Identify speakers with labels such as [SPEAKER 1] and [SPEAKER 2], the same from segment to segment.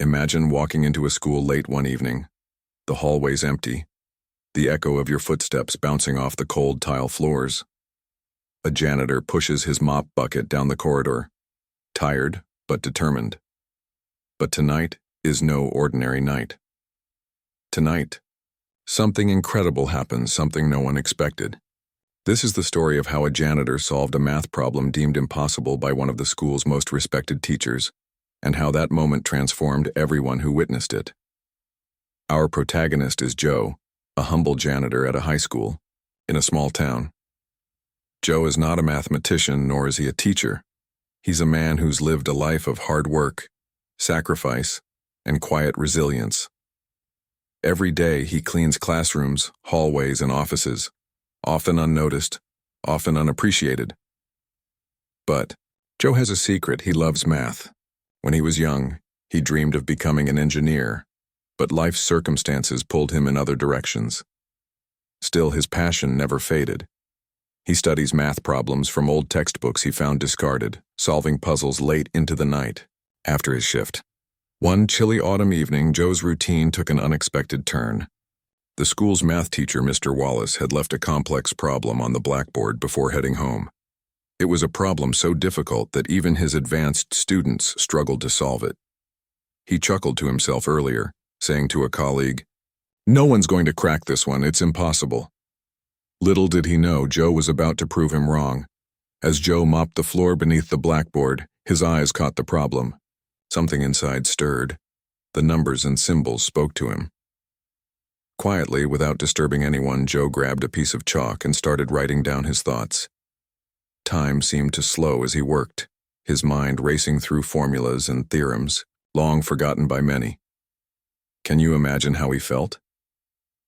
[SPEAKER 1] Imagine walking into a school late one evening, the hallways empty, the echo of your footsteps bouncing off the cold tile floors. A janitor pushes his mop bucket down the corridor, tired but determined. But tonight is no ordinary night. Tonight, something incredible happens, something no one expected. This is the story of how a janitor solved a math problem deemed impossible by one of the school's most respected teachers, and how that moment transformed everyone who witnessed it. Our protagonist is Joe, a humble janitor at a high school, in a small town. Joe is not a mathematician, nor is he a teacher. He's a man who's lived a life of hard work, sacrifice, and quiet resilience. Every day he cleans classrooms, hallways, and offices, often unnoticed, often unappreciated. But Joe has a secret: he loves math. When he was young, he dreamed of becoming an engineer, but life's circumstances pulled him in other directions. Still, his passion never faded. He studies math problems from old textbooks he found discarded, solving puzzles late into the night, after his shift. One chilly autumn evening, Joe's routine took an unexpected turn. The school's math teacher, Mr. Wallace, had left a complex problem on the blackboard before heading home. It was a problem so difficult that even his advanced students struggled to solve it. He chuckled to himself earlier, saying to a colleague, "No one's going to crack this one, it's impossible." Little did he know Joe was about to prove him wrong. As Joe mopped the floor beneath the blackboard, his eyes caught the problem. Something inside stirred. The numbers and symbols spoke to him. Quietly, without disturbing anyone, Joe grabbed a piece of chalk and started writing down his thoughts. Time seemed to slow as he worked, his mind racing through formulas and theorems, long forgotten by many. Can you imagine how he felt?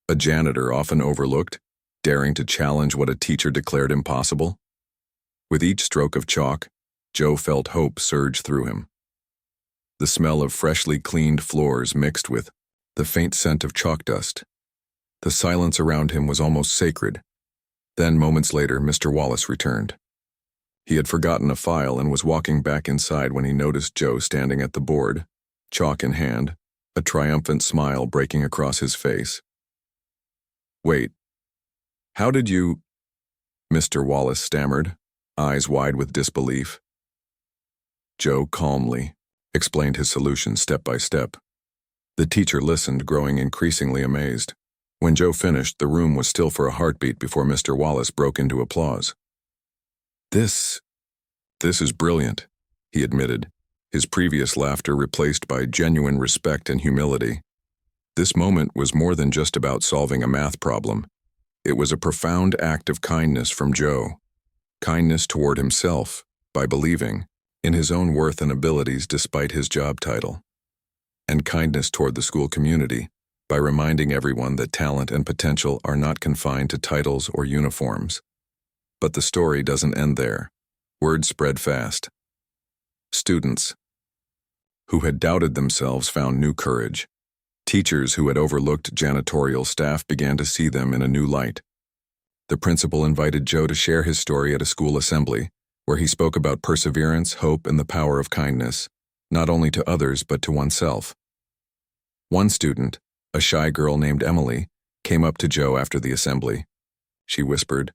[SPEAKER 1] A janitor often overlooked, daring to challenge what a teacher declared impossible. With each stroke of chalk, Joe felt hope surge through him. The smell of freshly cleaned floors mixed with the faint scent of chalk dust. The silence around him was almost sacred. Then, moments later, Mr. Wallace returned. He had forgotten a file and was walking back inside when he noticed Joe standing at the board, chalk in hand, a triumphant smile breaking across his face. "Wait, how did you—" Mr. Wallace stammered, eyes wide with disbelief. Joe calmly explained his solution step by step. The teacher listened, growing increasingly amazed. When Joe finished, the room was still for a heartbeat before Mr. Wallace broke into applause. This is brilliant," he admitted, his previous laughter replaced by genuine respect and humility. This moment was more than just about solving a math problem. It was a profound act of kindness from Joe. Kindness toward himself, by believing in his own worth and abilities despite his job title. And kindness toward the school community, by reminding everyone that talent and potential are not confined to titles or uniforms. But the story doesn't end there. Word spread fast. Students who had doubted themselves found new courage. Teachers who had overlooked janitorial staff began to see them in a new light. The principal invited Joe to share his story at a school assembly, where he spoke about perseverance, hope, and the power of kindness, not only to others but to oneself. One student, a shy girl named Emily, came up to Joe after the assembly. She whispered,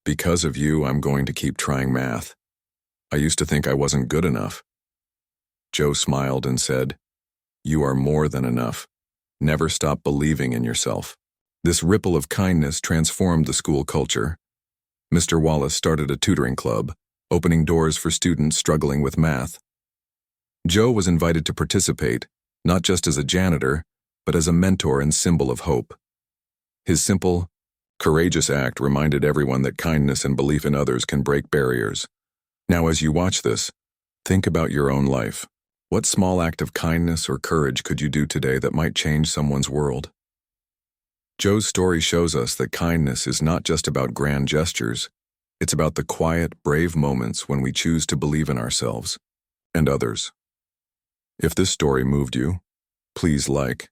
[SPEAKER 1] "Because of you, I'm going to keep trying math. I used to think I wasn't good enough." Joe smiled and said, "You are more than enough. Never stop believing in yourself." This ripple of kindness transformed the school culture. Mr. Wallace started a tutoring club, opening doors for students struggling with math. Joe was invited to participate, not just as a janitor, but as a mentor and symbol of hope. His simple, courageous act reminded everyone that kindness and belief in others can break barriers. Now, as you watch this, think about your own life. What small act of kindness or courage could you do today that might change someone's world? Joe's story shows us that kindness is not just about grand gestures. It's about the quiet, brave moments when we choose to believe in ourselves and others. If this story moved you, please like,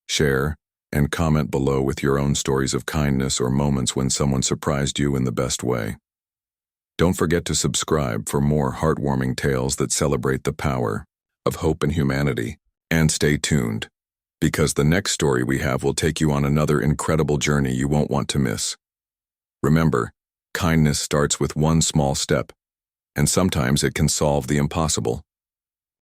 [SPEAKER 1] share, and comment below with your own stories of kindness or moments when someone surprised you in the best way. Don't forget to subscribe for more heartwarming tales that celebrate the power of hope and humanity. And stay tuned, because the next story we have will take you on another incredible journey you won't want to miss. Remember, kindness starts with one small step, and sometimes it can solve the impossible.